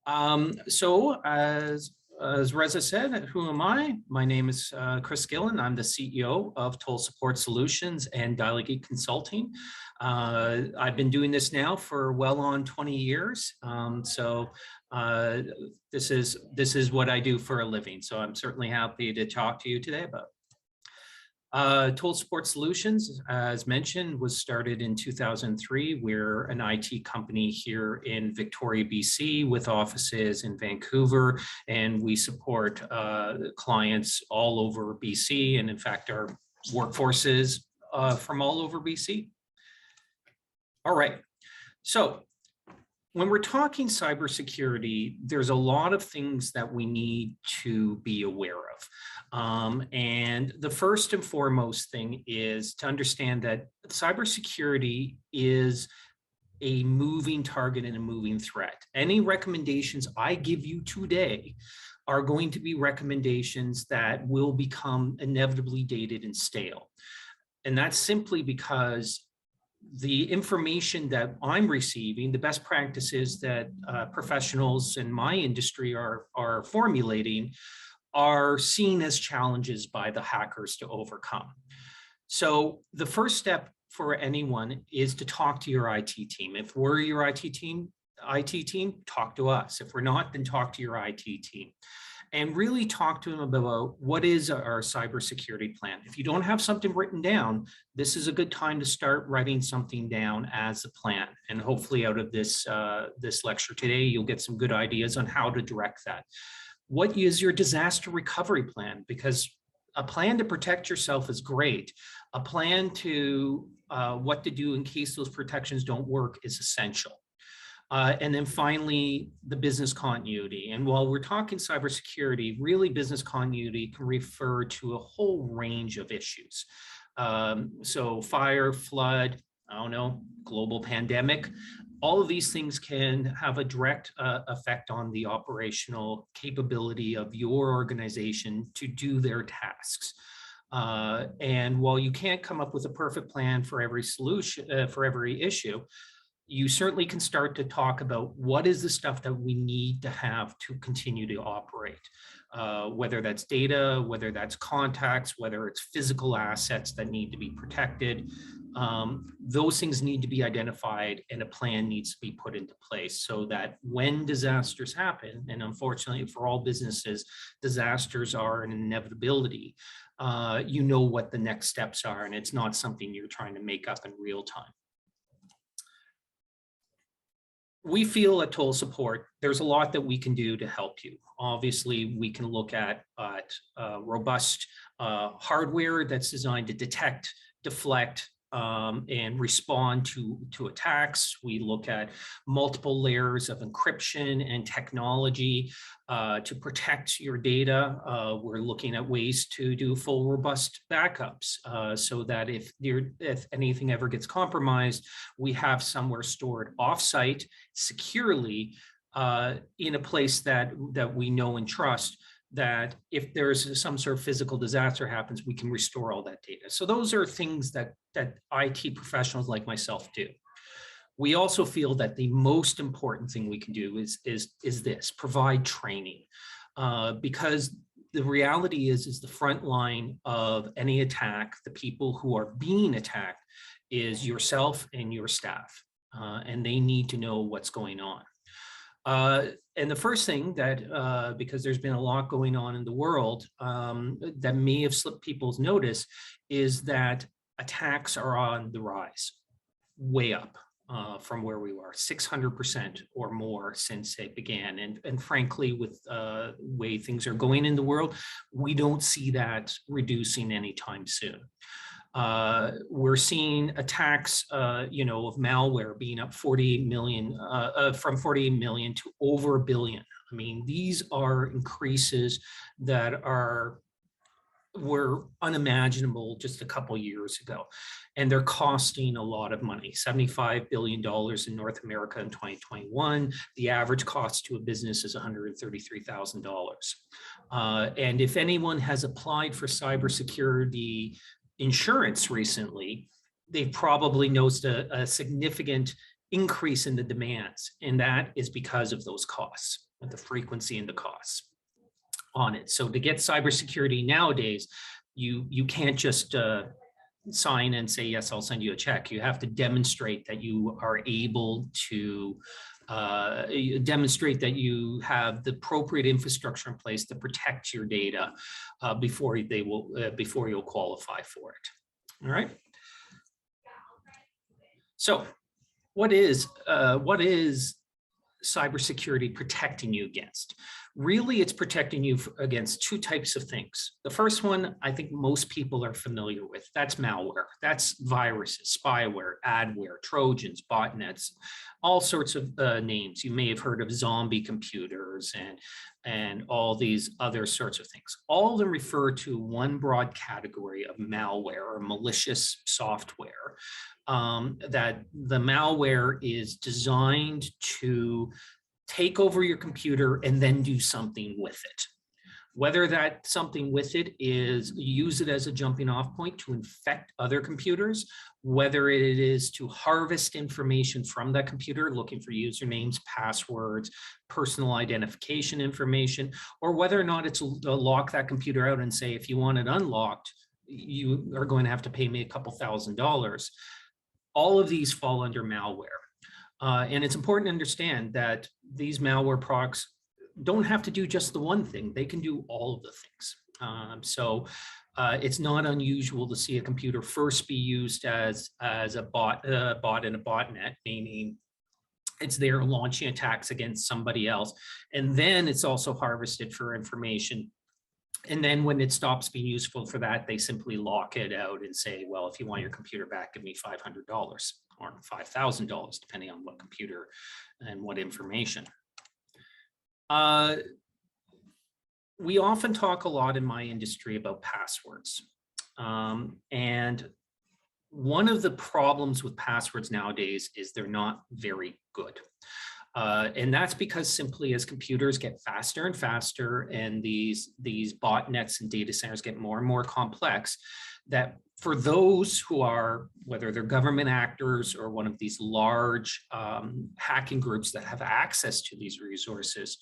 As Reza said, who am I? My name is Chris Gillen. I'm the CEO of Toll Support Solutions and Delegate Consulting. I've been doing this now for well on 20 years. This is what I do for a living. So I'm certainly happy to talk to you today about. Toll Support Solutions, as mentioned, was started in 2003. We're an IT company here in Victoria, BC, with offices in Vancouver, and we support clients all over BC, and in fact, our workforce is from all over BC. All right, so when we're talking cybersecurity, there's a lot of things that we need to be aware of. And the first and foremost thing is to understand that cybersecurity is a moving target and a moving threat. Any recommendations I give you today are going to be recommendations that will become inevitably dated and stale. And that's simply because the information that I'm receiving, the best practices that professionals in my industry are formulating, are seen as challenges by the hackers to overcome. So the first step for anyone is to talk to your IT team. If we're your IT team, talk to us. If we're not, then talk to your IT team. And really talk to them about what is our cybersecurity plan. If you don't have something written down, this is a good time to start writing something down as a plan. And hopefully out of this, this lecture today, you'll get some good ideas on how to direct that. What is your disaster recovery plan? Because a plan to protect yourself is great. A plan to what to do in case those protections don't work is essential. And then finally, the business continuity. And while we're talking cybersecurity, really business continuity can refer to a whole range of issues. So fire, flood, I don't know, global pandemic, all of these things can have a direct effect on the operational capability of your organization to do their tasks. And while you can't come up with a perfect plan for every solution, for every issue, you certainly can start to talk about what is the stuff that we need to have to continue to operate, whether that's data, whether that's contacts, whether it's physical assets that need to be protected. Those things need to be identified and a plan needs to be put into place so that when disasters happen, and unfortunately for all businesses, disasters are an inevitability, you know what the next steps are, and it's not something you're trying to make up in real time. We feel at Toll Support, there's a lot that we can do to help you. Obviously, we can look at robust hardware that's designed to detect, deflect, and respond to attacks. We look at multiple layers of encryption and technology to protect your data. We're looking at ways to do full robust backups so that if anything ever gets compromised, we have somewhere stored offsite securely in a place that we know and trust, that if there's some sort of physical disaster happens, we can restore all that data. So those are things that IT professionals like myself do. We also feel that the most important thing we can do is this: provide training, because the reality is the front line of any attack, the people who are being attacked, is yourself and your staff, and they need to know what's going on. And the first thing that, because there's been a lot going on in the world that may have slipped people's notice, is that attacks are on the rise, way up from where we were, 600% or more since it began. And frankly, with the way things are going in the world, we don't see that reducing anytime soon. We're seeing attacks, of malware being up 48 million, from 48 million to over 1 billion. I mean, these are increases that were unimaginable just a couple years ago, and they're costing a lot of money. $75 billion in North America in 2021. The average cost to a business is $133,000. And if anyone has applied for cybersecurity insurance recently, they've probably noticed a significant increase in the demands, and that is because of those costs. the frequency and the costs on it. So to get cybersecurity nowadays, you can't just sign and say, yes, I'll send you a check. You have to demonstrate that you are able to demonstrate that you have the appropriate infrastructure in place to protect your data before you'll qualify for it. All right. So what is cybersecurity protecting you against? Really, it's protecting you against two types of things. The first one, I think most people are familiar with. That's malware. That's viruses, spyware, adware, Trojans, botnets, all sorts of names. You may have heard of zombie computers and all these other sorts of things. All of them refer to one broad category of malware or malicious software. That the malware is designed to take over your computer and then do something with it. Whether that something with it is use it as a jumping off point to infect other computers, whether it is to harvest information from that computer, looking for usernames, passwords, personal identification information, or whether or not it's to lock that computer out and say, if you want it unlocked, you are going to have to pay me a couple $1,000s. All of these fall under malware. And it's important to understand that these malware products don't have to do just the one thing. They can do all of the things. So it's not unusual to see a computer first be used as a bot in a botnet, meaning it's there launching attacks against somebody else. And then it's also harvested for information. And then when it stops being useful for that, they simply lock it out and say, well, if you want your computer back, give me $500 or $5,000, depending on what computer and what information. We often talk a lot in my industry about passwords. And one of the problems with passwords nowadays is they're not very good. And that's because simply as computers get faster and faster and these botnets and data centers get more and more complex, that for those who are, whether they're government actors or one of these large hacking groups that have access to these resources,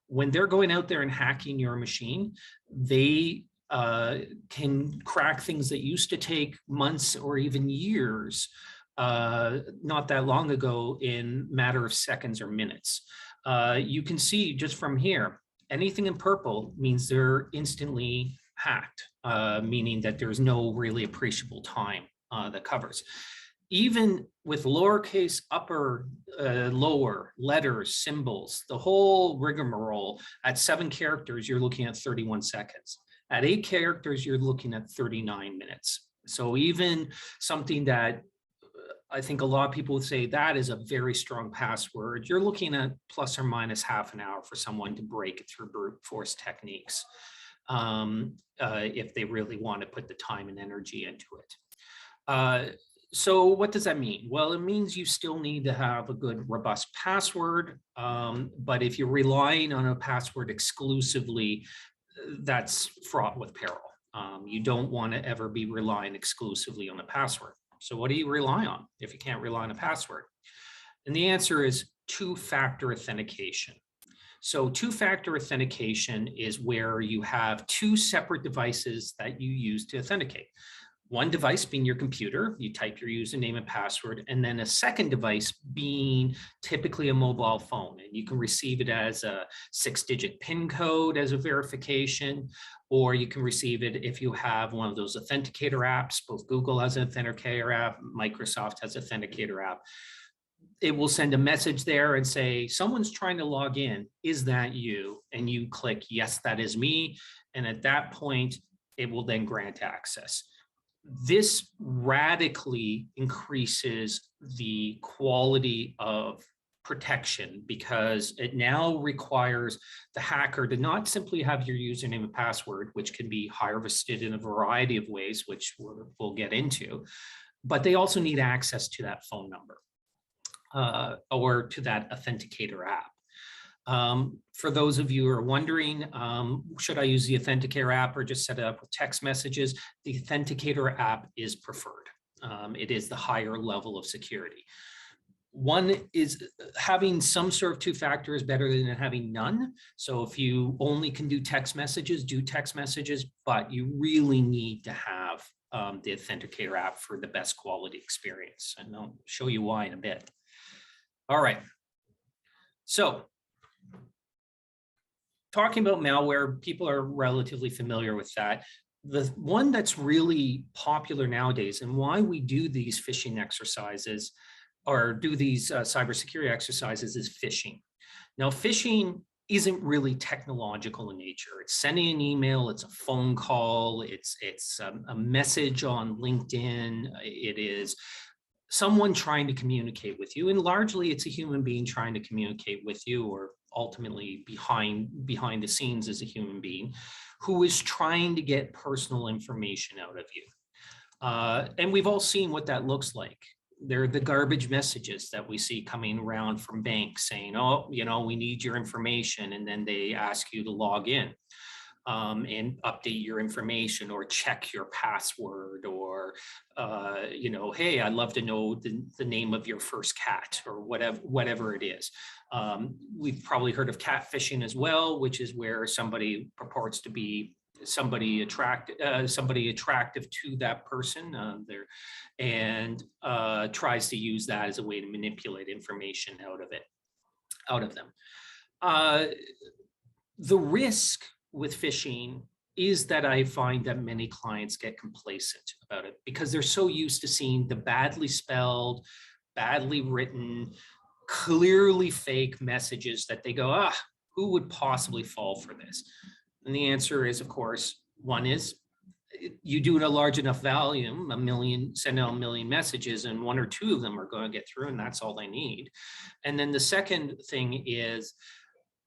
when they're going out there and hacking your machine, they can crack things that used to take months or even years not that long ago in matter of seconds or minutes. You can see just from here, anything in purple means they're instantly hacked, meaning that there's no really appreciable time that covers. Even with lowercase, upper, lower, letters, symbols, the whole rigmarole, at 7 characters, you're looking at 31 seconds. At 8 characters, you're looking at 39 minutes. So even something that I think a lot of people would say that is a very strong password, you're looking at plus or minus half an hour for someone to break it through brute force techniques if they really want to put the time and energy into it. So what does that mean? Well, it means you still need to have a good, robust password. But if you're relying on a password exclusively, that's fraught with peril. You don't want to ever be relying exclusively on a password. So what do you rely on if you can't rely on a password? And the answer is two-factor authentication. So two-factor authentication is where you have 2 separate devices that you use to authenticate. One device being your computer, you type your username and password, and then a second device being typically a mobile phone. And you can receive it as a 6-digit PIN code as a verification, or you can receive it if you have one of those authenticator apps. Both Google has an authenticator app, Microsoft has an authenticator app. It will send a message there and say, someone's trying to log in. Is that you? And you click, yes, that is me. And at that point, it will then grant access. This radically increases the quality of protection because it now requires the hacker to not simply have your username and password, which can be harvested in a variety of ways, which we'll get into, but they also need access to that phone number or to that authenticator app. For those of you who are wondering, should I use the Authenticator app or just set it up with text messages? The Authenticator app is preferred. It is the higher level of security. One is having some sort of two-factor is better than having none. So if you only can do text messages, do text messages, but you really need to have the Authenticator app for the best quality experience. And I'll show you why in a bit. All right. So talking about malware, people are relatively familiar with that. The one that's really popular nowadays and why we do these phishing exercises or do these cybersecurity exercises is phishing. Now, phishing isn't really technological in nature. It's sending an email, it's a phone call, it's a message on LinkedIn, it is someone trying to communicate with you, and largely it's a human being trying to communicate with you, or ultimately behind the scenes is a human being who is trying to get personal information out of you. And we've all seen what that looks like. They're the garbage messages that we see coming around from banks saying, oh, you know, we need your information. And then they ask you to log in and update your information or check your password or, you know, hey, I'd love to know the name of your first cat or whatever it is. We've probably heard of catfishing as well, which is where somebody purports to be somebody attractive to that person and tries to use that as a way to manipulate information out of them. The risk with phishing is that I find that many clients get complacent about it because they're so used to seeing the badly spelled, badly written, clearly fake messages that they go, who would possibly fall for this? And the answer is, of course, one is you do it a large enough volume, send out a million messages, and one or two of them are going to get through, and that's all they need. And then the second thing is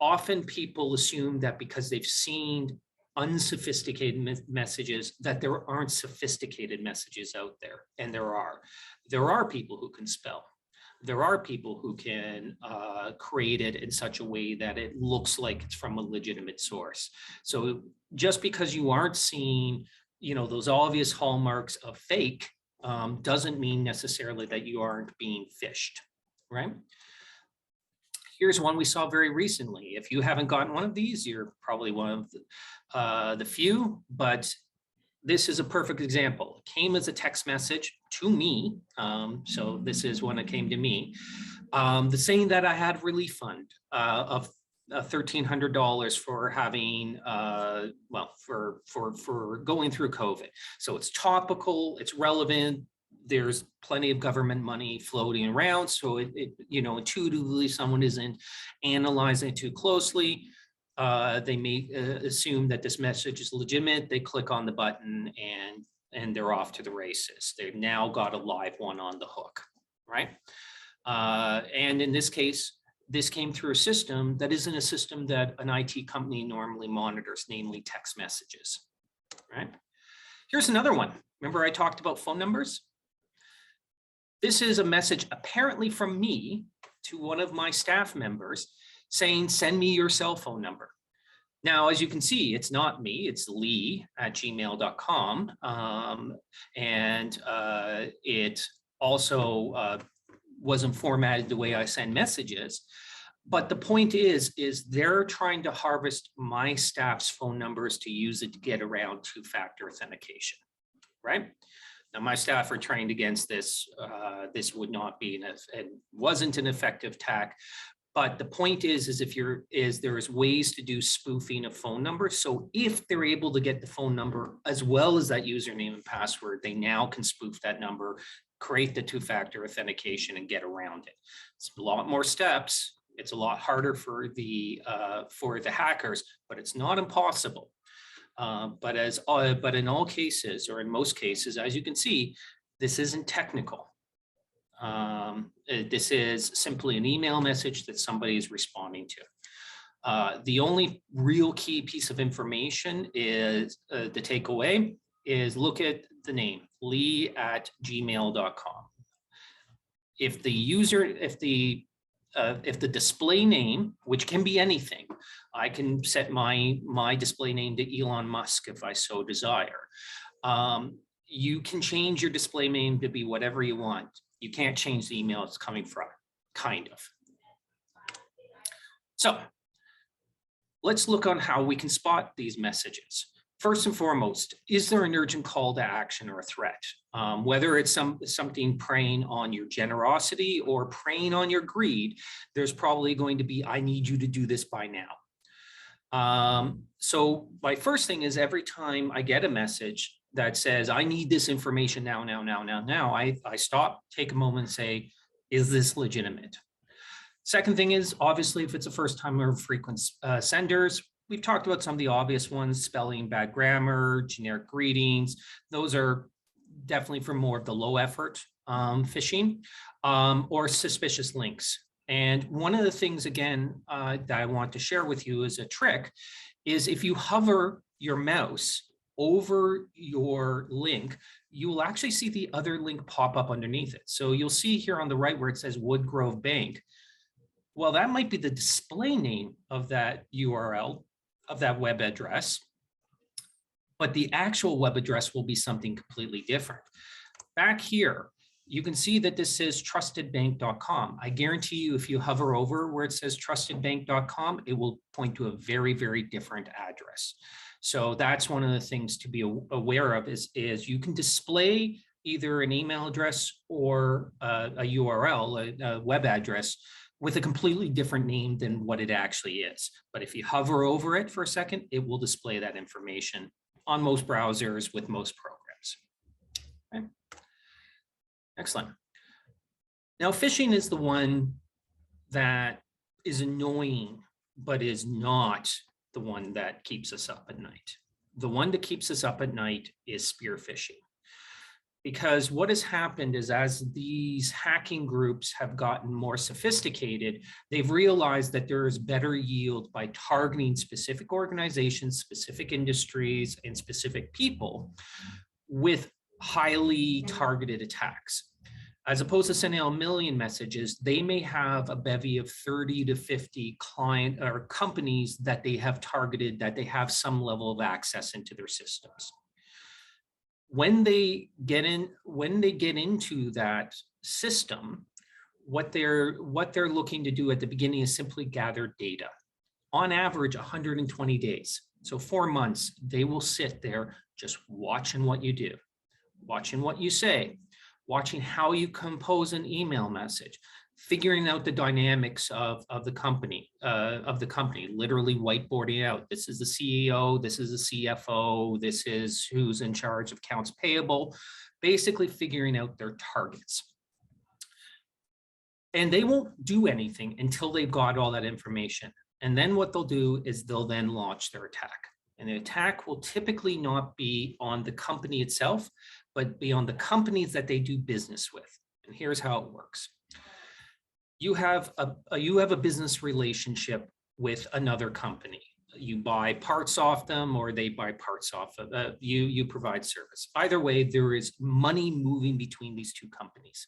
often people assume that because they've seen unsophisticated messages that there aren't sophisticated messages out there, and there are people who can spell. There are people who can create it in such a way that it looks like it's from a legitimate source. So just because you aren't seeing, you know, those obvious hallmarks of fake doesn't mean necessarily that you aren't being phished, right? Here's one we saw very recently. If you haven't gotten one of these, you're probably one of the few, but this is a perfect example. It came as a text message to me. So this is when it came to me. The saying that I had relief fund of $1,300 for having, for going through COVID. So it's topical, it's relevant. There's plenty of government money floating around. So you know, intuitively, someone isn't analyzing it too closely. They may assume that this message is legitimate. They click on the button and they're off to the races. They've now got a live one on the hook, right? And in this case, this came through a system that isn't a system that an IT company normally monitors, namely text messages, right? Here's another one. Remember I talked about phone numbers? This is a message apparently from me to one of my staff members saying, send me your cell phone number. Now, as you can see, it's not me, it's lee@gmail.com. And it also wasn't formatted the way I send messages. But the point is they're trying to harvest my staff's phone numbers to use it to get around two-factor authentication, right? Now, my staff are trained against this. This would not be it wasn't an effective tack. But the point is there's ways to do spoofing of phone numbers. So if they're able to get the phone number as well as that username and password, they now can spoof that number, create the two-factor authentication, and get around it. It's a lot more steps. It's a lot harder for the hackers, but it's not impossible. But in all cases, or in most cases, as you can see, this isn't technical. This is simply an email message that somebody is responding to. The only real key piece of information is the takeaway is look at the name, lee@gmail.com. If the display name, which can be anything, I can set my display name to Elon Musk if I so desire. You can change your display name to be whatever you want. You can't change the email it's coming from. kind of. So let's look on how we can spot these messages. First and foremost, is there an urgent call to action or a threat? Whether it's something preying on your generosity or preying on your greed, there's probably going to be, I need you to do this by now. So my first thing is every time I get a message that says, I need this information now, I stop, take a moment and say, is this legitimate? Second thing is, obviously, if it's a first time or frequent senders, we've talked about some of the obvious ones, spelling, bad grammar, generic greetings. Those are definitely for more of the low effort phishing or suspicious links. And one of the things, again, that I want to share with you as a trick is if you hover your mouse over your link, you will actually see the other link pop up underneath it. So you'll see here on the right where it says Woodgrove Bank. Well, that might be the display name of that URL, of that web address, but the actual web address will be something completely different. Back here, you can see that this says trustedbank.com. I guarantee you, if you hover over where it says trustedbank.com, it will point to a very, very different address. So that's one of the things to be aware of is you can display either an email address or a URL, a web address, with a completely different name than what it actually is. But if you hover over it for a second, it will display that information on most browsers with most programs. Okay. Excellent. Now, phishing is the one that is annoying, but is not the one that keeps us up at night. The one that keeps us up at night is spear phishing. Because what has happened is as these hacking groups have gotten more sophisticated, they've realized that there is better yield by targeting specific organizations, specific industries, and specific people with highly targeted attacks. As opposed to sending out a million messages, they may have a bevy of 30 to 50 client or companies that they have targeted, that they have some level of access into their systems. When they get into that system, what they're looking to do at the beginning is simply gather data. On average, 120 days. So 4 months, they will sit there just watching what you do, watching what you say, watching how you compose an email message, figuring out the dynamics of the company, literally whiteboarding out. This is the CEO, this is the CFO, this is who's in charge of accounts payable, basically figuring out their targets. And they won't do anything until they've got all that information. And then what they'll do is they'll then launch their attack. And the attack will typically not be on the company itself, but be on the companies that they do business with. And here's how it works. You have a business relationship with another company. You buy parts off them, or they buy parts off of you provide service. Either way, there is money moving between these two companies.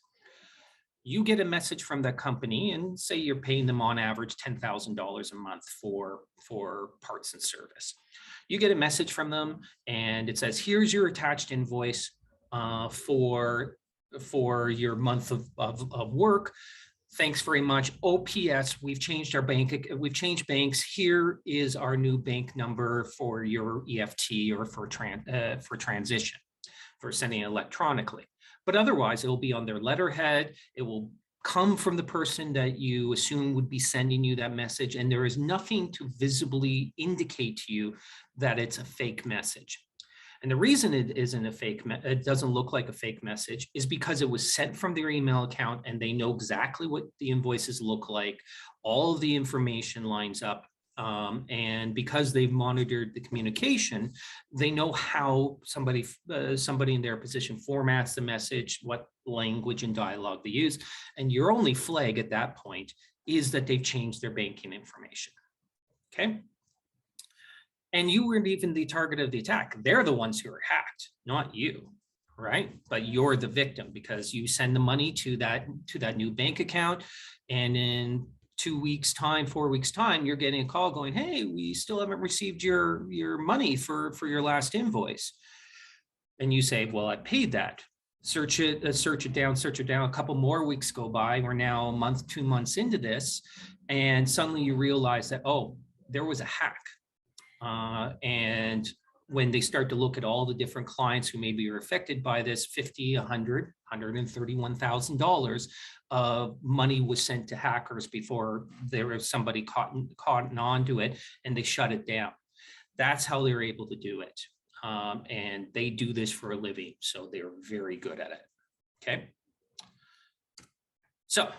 You get a message from that company and say you're paying them on average $10,000 a month for parts and service. You get a message from them and it says, here's your attached invoice for your month of work. Thanks very much. OPS, we've changed our bank. We've changed banks. Here is our new bank number for your EFT or for transition, for sending electronically. But otherwise, it will be on their letterhead. It will come from the person that you assume would be sending you that message. And there is nothing to visibly indicate to you that it's a fake message. And the reason it isn't a fake, it doesn't look like a fake message, is because it was sent from their email account and they know exactly what the invoices look like. All of the information lines up. And because they've monitored the communication, they know how somebody in their position formats the message, what language and dialogue they use. And your only flag at that point is that they've changed their banking information. Okay. And you weren't even the target of the attack. They're the ones who are hacked, not you, right? But you're the victim because you send the money to that new bank account, and in 2 weeks' time, 4 weeks' time, you're getting a call going, hey, we still haven't received your money for your last invoice. And you say, well, I paid that. search it down. A couple more weeks go by. We're now a month, 2 months into this, and suddenly you realize that, oh, there was a hack. And when they start to look at all the different clients who maybe are affected by this, $50, $100, $131,000 of money was sent to hackers before there was somebody caught on to it, and they shut it down. That's how they're able to do it. And they do this for a living, so they're very good at it. Okay. So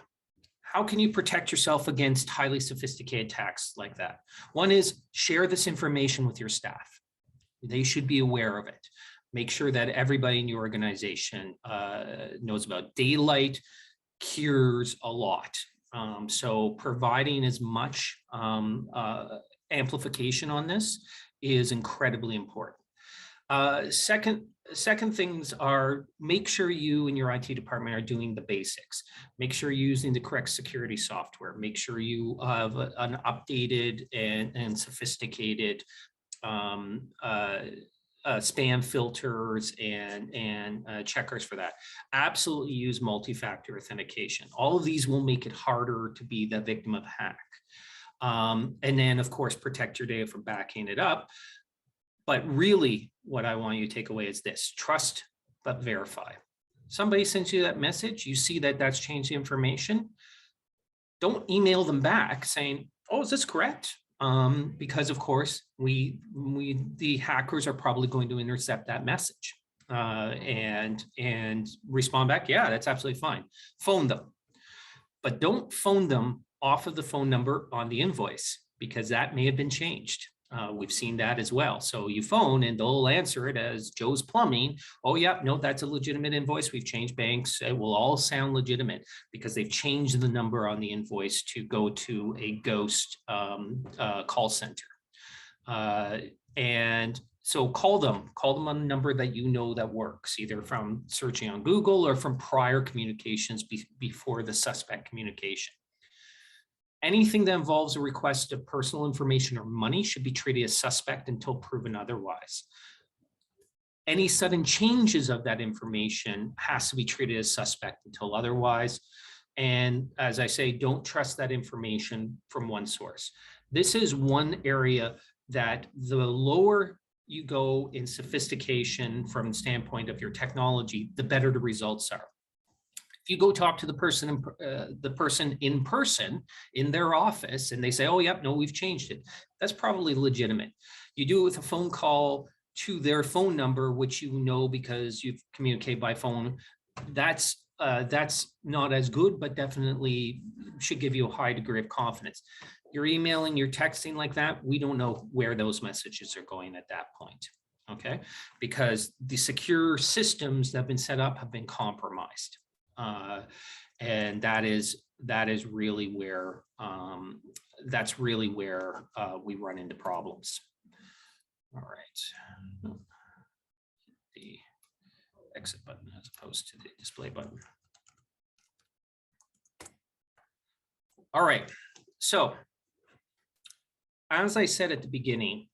how can you protect yourself against highly sophisticated attacks like that? One is share this information with your staff. They should be aware of it. Make sure that everybody in your organization knows about daylight cures a lot. So providing as much amplification on this is incredibly important. Second things are, make sure you and your IT department are doing the basics. Make sure you're using the correct security software. Make sure you have an updated and sophisticated spam filters and checkers for that. Absolutely use multi-factor authentication. All of these will make it harder to be the victim of hack. And then, of course, protect your data from backing it up. But really, what I want you to take away is this: trust, but verify. Somebody sends you that message, you see that that's changed the information. Don't email them back saying, oh, is this correct? Because of course, the hackers are probably going to intercept that message and respond back, yeah, that's absolutely fine. Phone them, but don't phone them off of the phone number on the invoice, because that may have been changed. We've seen that as well. So you phone and they'll answer it as Joe's Plumbing. Oh yeah, no, that's a legitimate invoice. We've changed banks. It will all sound legitimate because they've changed the number on the invoice to go to a ghost call center. And so call them on a number that you know that works, either from searching on Google or from prior communications before the suspect communication. Anything that involves a request of personal information or money should be treated as suspect until proven otherwise. Any sudden changes of that information has to be treated as suspect until otherwise. And as I say, don't trust that information from one source. This is one area that the lower you go in sophistication from the standpoint of your technology, the better the results are. If you go talk to the person in person in their office and they say, oh, yep, no, we've changed it, that's probably legitimate. You do it with a phone call to their phone number, which you know because you've communicated by phone, that's not as good, but definitely should give you a high degree of confidence. You're emailing, you're texting like that, we don't know where those messages are going at that point, okay? Because the secure systems that have been set up have been compromised. And that is really where we run into problems. All right, the exit button as opposed to the display button. All right, so as I said at the beginning,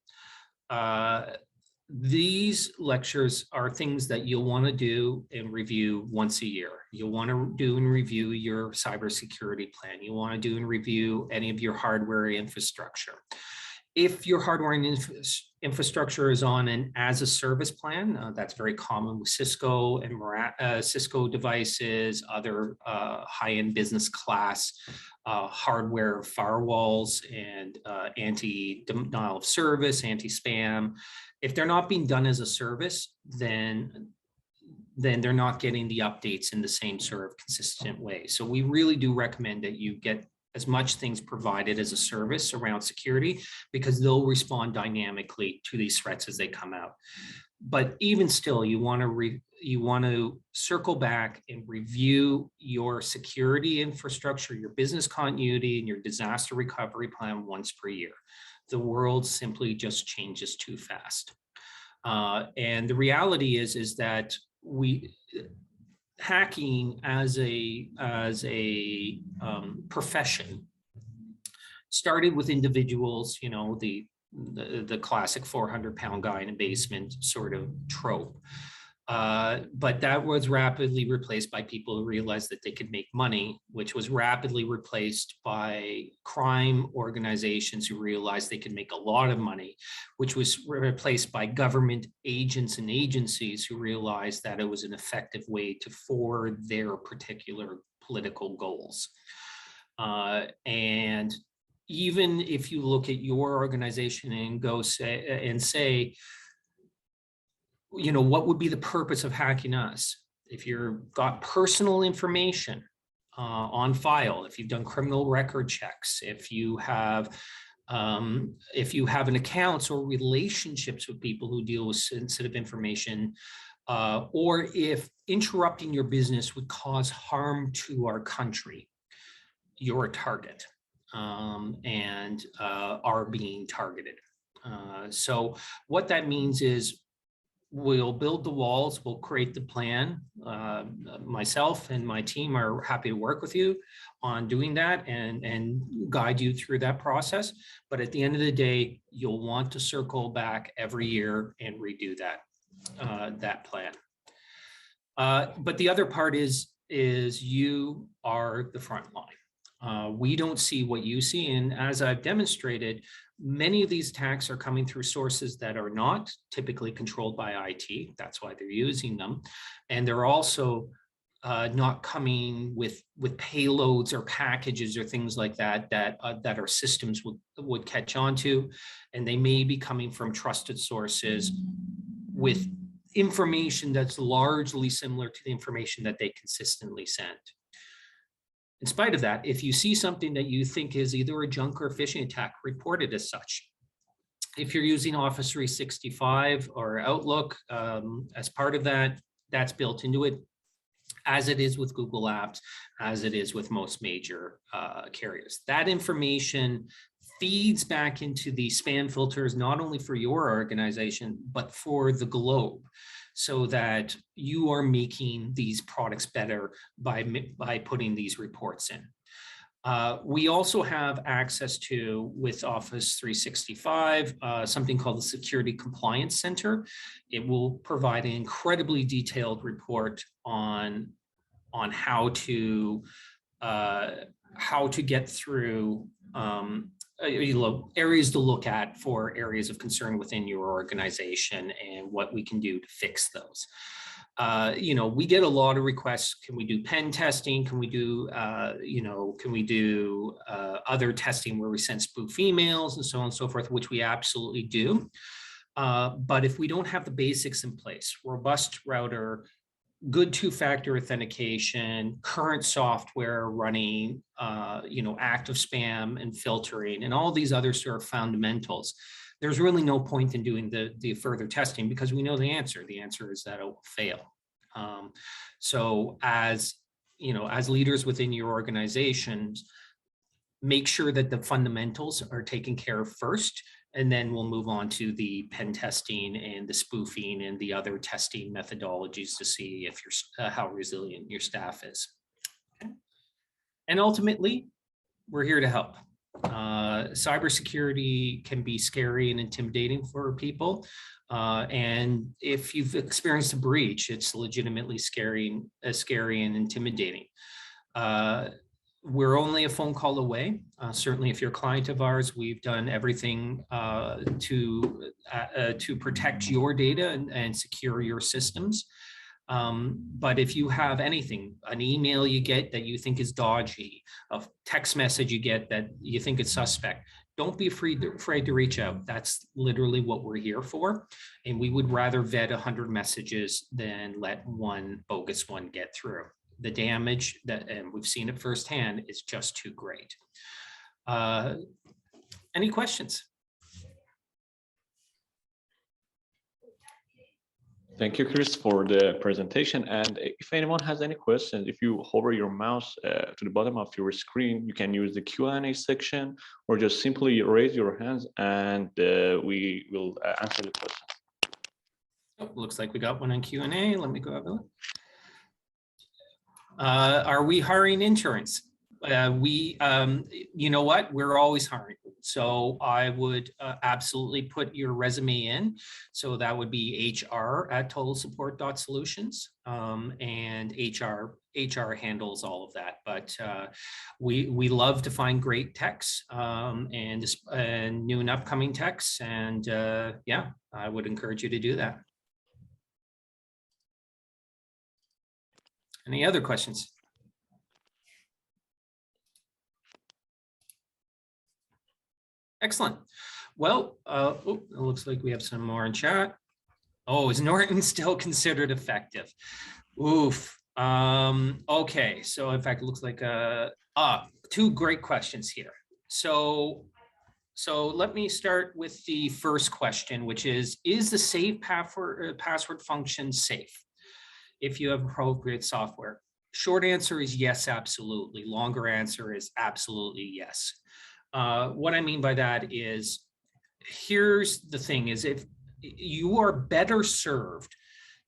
these lectures are things that you'll want to do and review once a year. You'll want to do and review your cybersecurity plan. You want to do and review any of your hardware infrastructure. If your hardware and infrastructure is on an as-a-service plan, that's very common with Cisco and Cisco devices, other high-end business class hardware firewalls and anti-denial of service, anti-spam. If they're not being done as a service, then they're not getting the updates in the same sort of consistent way. So we really do recommend that you get as much things provided as a service around security, because they'll respond dynamically to these threats as they come out. But even still, you want to circle back and review your security infrastructure, your business continuity, and your disaster recovery plan once per year. The world simply just changes too fast. And the reality is that hacking as a profession started with individuals, you know, the classic 400-pound guy in a basement sort of trope. But that was rapidly replaced by people who realized that they could make money, which was rapidly replaced by crime organizations who realized they could make a lot of money, which was replaced by government agents and agencies who realized that it was an effective way to forward their particular political goals. And even if you look at your organization and go say, you know, what would be the purpose of hacking us? If you've got personal information on file, if you've done criminal record checks, if you have an accounts or relationships with people who deal with sensitive information, or if interrupting your business would cause harm to our country, you're a target and are being targeted. So what that means is, we'll build the walls, we'll create the plan. Myself and my team are happy to work with you on doing that and guide you through that process. But at the end of the day, you'll want to circle back every year and redo that plan. But the other part is you are the front line. We don't see what you see. And as I've demonstrated, many of these attacks are coming through sources that are not typically controlled by IT. That's why they're using them. And they're also not coming with payloads or packages or things like that our systems would catch on to. And they may be coming from trusted sources with information that's largely similar to the information that they consistently send. In spite of that, if you see something that you think is either a junk or phishing attack, report it as such. If you're using Office 365 or Outlook as part of that, that's built into it, as it is with Google Apps, as it is with most major carriers. That information feeds back into the spam filters, not only for your organization, but for the globe, so that you are making these products better by putting these reports in. We also have access to, with Office 365, something called the Security Compliance Center. It will provide an incredibly detailed report on how to get through areas to look at for areas of concern within your organization and what we can do to fix those. We get a lot of requests. Can we do pen testing? Can we do, other testing where we send spoof emails and so on and so forth, which we absolutely do. But if we don't have the basics in place, robust router, good two-factor authentication, current software running, active spam and filtering, and all these other sort of fundamentals, there's really no point in doing the further testing, because we know the answer. The answer is that it will fail. So as leaders within your organizations, make sure that the fundamentals are taken care of first, and then we'll move on to the pen testing and the spoofing and the other testing methodologies to see if how resilient your staff is. Okay. And ultimately, we're here to help. Cybersecurity can be scary and intimidating for people. And if you've experienced a breach, it's legitimately scary and intimidating. We're only a phone call away. Certainly, if you're a client of ours, we've done everything to protect your data and secure your systems. But if you have anything, an email you get that you think is dodgy, a text message you get that you think is suspect, don't be afraid to reach out. That's literally what we're here for. And we would rather vet 100 messages than let one bogus one get through. The damage and we've seen it firsthand, is just too great. Any questions? Thank you, Chris, for the presentation. And if anyone has any questions, if you hover your mouse to the bottom of your screen, you can use the Q&A section, or just simply raise your hands and we will answer the question. Oh, looks like we got one on Q&A. Let me go have a look. Are we hiring interns? You know what? We're always hiring. So I would absolutely put your resume in. So that would be hr@totalsupport.solutions, and HR handles all of that. But we love to find great techs, and new and upcoming techs. And yeah, I would encourage you to do that. Any other questions? Excellent. Well, it looks like we have some more in chat. Oh, is Norton still considered effective? Oof. Okay, so in fact, it looks like two great questions here. So let me start with the first question, which is the save password function safe if you have appropriate software? Short answer is yes, absolutely. Longer answer is absolutely yes. What I mean by that is, here's the thing: is if you are better served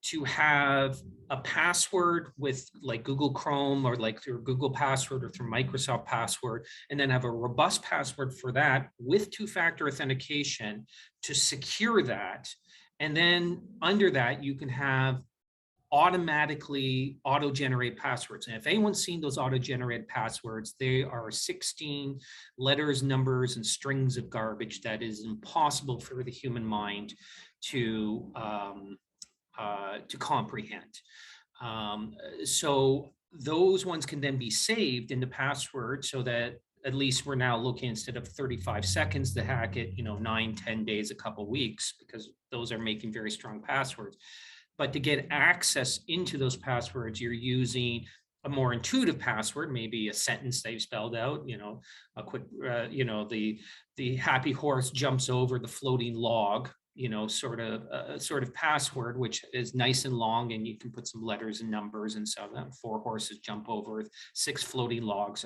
to have a password with like Google Chrome, or like through Google Password or through Microsoft Password, and then have a robust password for that with two-factor authentication to secure that. And then under that, you can have automatically auto-generate passwords. And if anyone's seen those auto-generated passwords, they are 16 letters, numbers, and strings of garbage that is impossible for the human mind to comprehend. So those ones can then be saved in the password, so that at least we're now looking, instead of 35 seconds to hack it, 9, 10 days, a couple weeks, because those are making very strong passwords. But to get access into those passwords, you're using a more intuitive password, maybe a sentence they've spelled out, a quick, the happy horse jumps over the floating log, sort of password, which is nice and long, and you can put some letters and numbers and so on. 4 horses jump over 6 floating logs, !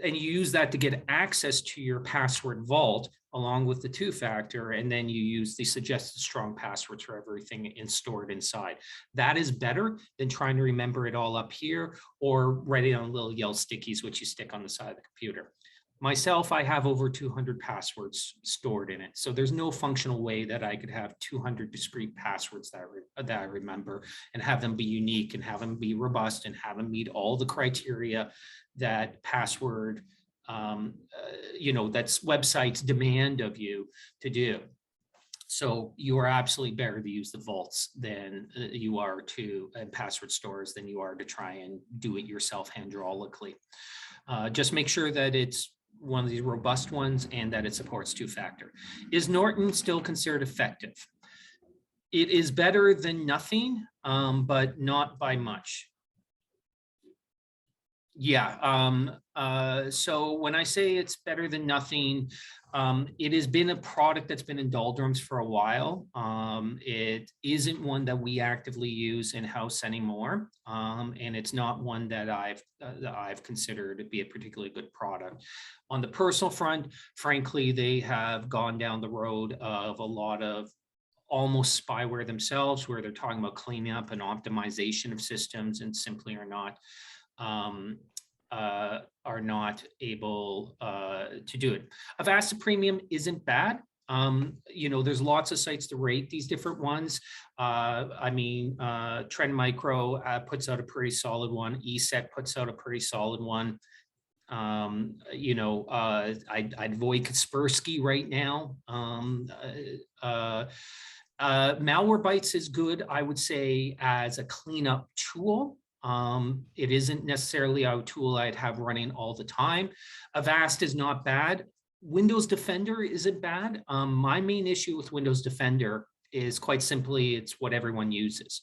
And you use that to get access to your password vault along with the two-factor, and then you use the suggested strong passwords for everything stored inside. That is better than trying to remember it all up here or writing on little yellow stickies, which you stick on the side of the computer. Myself, I have over 200 passwords stored in it. So there's no functional way that I could have 200 discrete passwords that I remember, and have them be unique, and have them be robust, and have them meet all the criteria that password, that's websites demand of you to do. So you are absolutely better to use the vaults than you are and password stores than you are to try and do it yourself hydraulically. Just make sure that it's one of these robust ones and that it supports two-factor. Is Norton still considered effective? It is better than nothing, but not by much. Yeah. So when I say it's better than nothing, it has been a product that's been in doldrums for a while. It isn't one that we actively use in-house anymore, and it's not one that I've considered to be a particularly good product. On the personal front, frankly, they have gone down the road of a lot of almost spyware themselves, where they're talking about cleaning up and optimization of systems, and simply are not able to do it. Avast Premium isn't bad. There's lots of sites to rate these different ones. Trend Micro puts out a pretty solid one. ESET puts out a pretty solid one. I'd avoid Kaspersky right now. Malwarebytes is good, I would say, as a cleanup tool. It isn't necessarily a tool I'd have running all the time. Avast is not bad. Windows Defender isn't bad. My main issue with Windows Defender is quite simply, it's what everyone uses.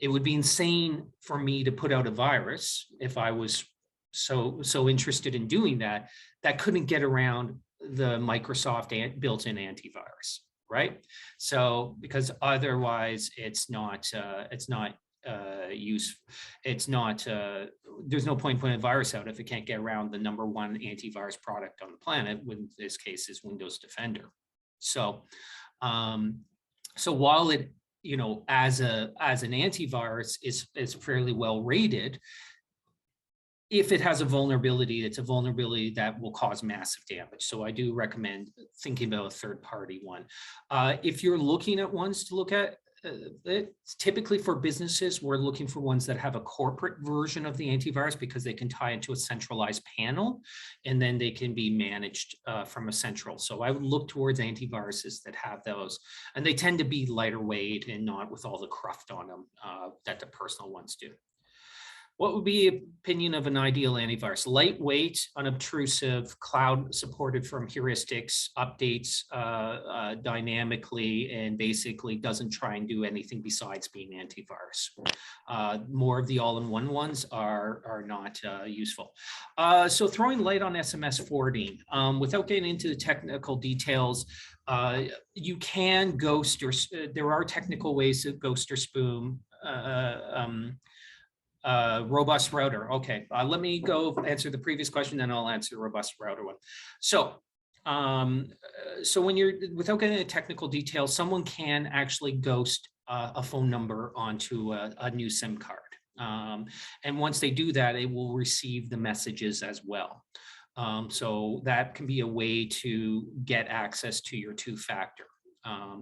It would be insane for me to put out a virus if I was so interested in doing that couldn't get around the Microsoft built-in antivirus, right? So because otherwise it's not there's no point putting a virus out if it can't get around the #1 antivirus product on the planet, in this case is Windows Defender. So while it, as an antivirus is fairly well rated, if it has a vulnerability, it's a vulnerability that will cause massive damage. So I do recommend thinking about a third-party one. If you're looking at ones to look at, typically for businesses, we're looking for ones that have a corporate version of the antivirus because they can tie into a centralized panel and then they can be managed from a central. So I would look towards antiviruses that have those, and they tend to be lighter weight and not with all the cruft on them that the personal ones do. What would be your opinion of an ideal antivirus? Lightweight, unobtrusive, cloud supported from heuristics, updates dynamically, and basically doesn't try and do anything besides being antivirus. More of the all-in-one ones are not useful. So throwing light on SMS forwarding, without getting into the technical details, you can ghost, or there are technical ways to ghost or spoon. Robust router. Okay, let me go answer the previous question, then I'll answer the robust router one. So, so when you're, without getting into technical details, someone can actually ghost a phone number onto a new SIM card. And once they do that, it will receive the messages as well. So that can be a way to get access to your two-factor.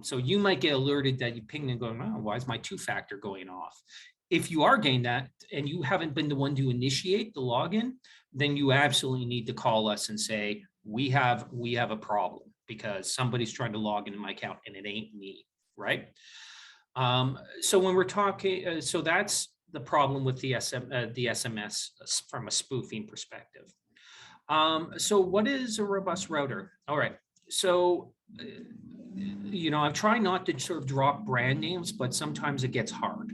So you might get alerted that you ping and go, oh, why is my two-factor going off? If you are getting that and you haven't been the one to initiate the login, then you absolutely need to call us and say, we have a problem because somebody's trying to log into my account and it ain't me, right? So when we're talking, so that's the problem with the SMS from a spoofing perspective. So what is a robust router? All right, so you know, I'm trying not to sort of drop brand names, but sometimes it gets hard.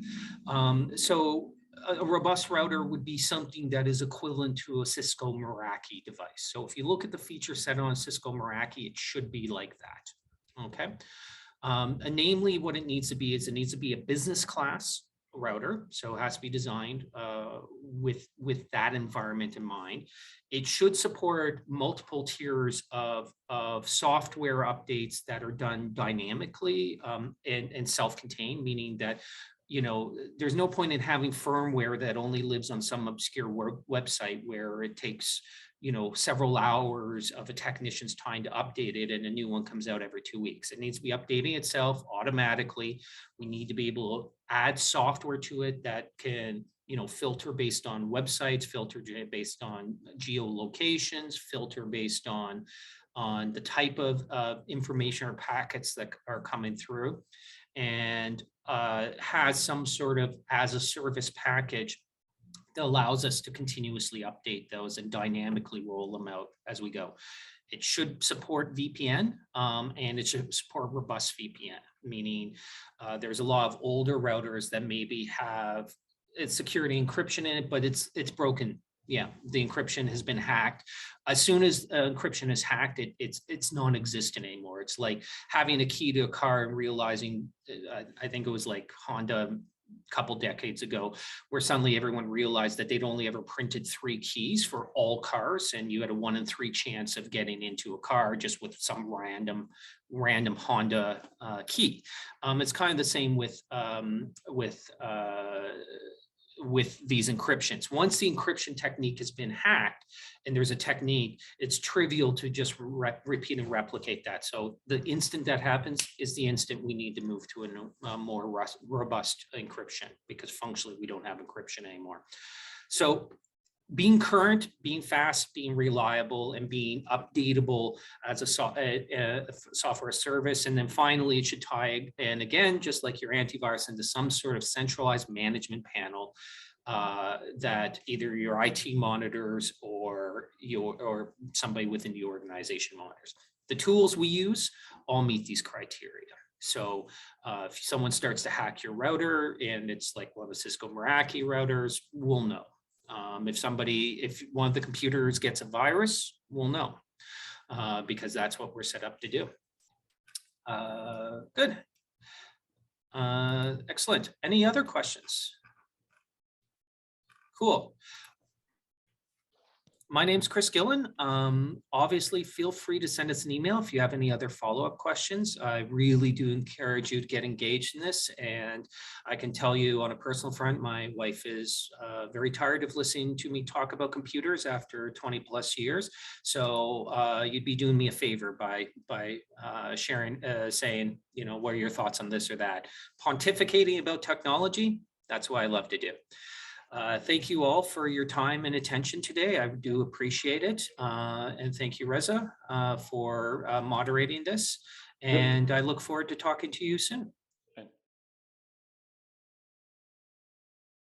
So a robust router would be something that is equivalent to a Cisco Meraki device. So if you look at the feature set on a Cisco Meraki, it should be like that, okay? And namely, what it needs to be is it needs to be a business class router, so it has to be designed with that environment in mind. It should support multiple tiers of software updates that are done dynamically and self-contained, meaning that, you know, there's no point in having firmware that only lives on some obscure website where it takes, you know, several hours of a technician's time to update it and a new one comes out every 2 weeks. It needs to be updating itself automatically. We need to be able to add software to it that can, you know, filter based on websites, filter based on geolocations, filter based on the type of information or packets that are coming through, and has some sort of as a service package that allows us to continuously update those and dynamically roll them out as we go. It should support VPN and it should support robust VPN, meaning there's a lot of older routers that maybe have its security encryption in it, but it's broken. Yeah, the encryption has been hacked. As soon as encryption is hacked, it's non-existent anymore. It's like having a key to a car and realizing, I think it was like Honda couple decades ago, where suddenly everyone realized that they'd only ever printed 3 keys for all cars, and you had a 1 in 3 chance of getting into a car just with some random Honda key. It's kind of the same with these encryptions. Once the encryption technique has been hacked and there's a technique, it's trivial to just repeat and replicate that. So the instant that happens is the instant we need to move to a more robust encryption, because functionally we don't have encryption anymore. So being current, being fast, being reliable, and being updatable as a software service. And then finally, it should tie, and again, just like your antivirus, into some sort of centralized management panel that either your IT monitors or somebody within the organization monitors. The tools we use all meet these criteria. So if someone starts to hack your router and it's like one of the Cisco Meraki routers, we'll know. If one of the computers gets a virus, we'll know because that's what we're set up to do. Good. Excellent. Any other questions? Cool. My name's Chris Gillen. Obviously, feel free to send us an email if you have any other follow-up questions. I really do encourage you to get engaged in this. And I can tell you on a personal front, my wife is very tired of listening to me talk about computers after 20 plus years. So you'd be doing me a favor by sharing, saying, you know, what are your thoughts on this or that? Pontificating about technology, that's what I love to do. Thank you all for your time and attention today. I do appreciate it. And thank you, Reza, for moderating this. Yep. And I look forward to talking to you soon.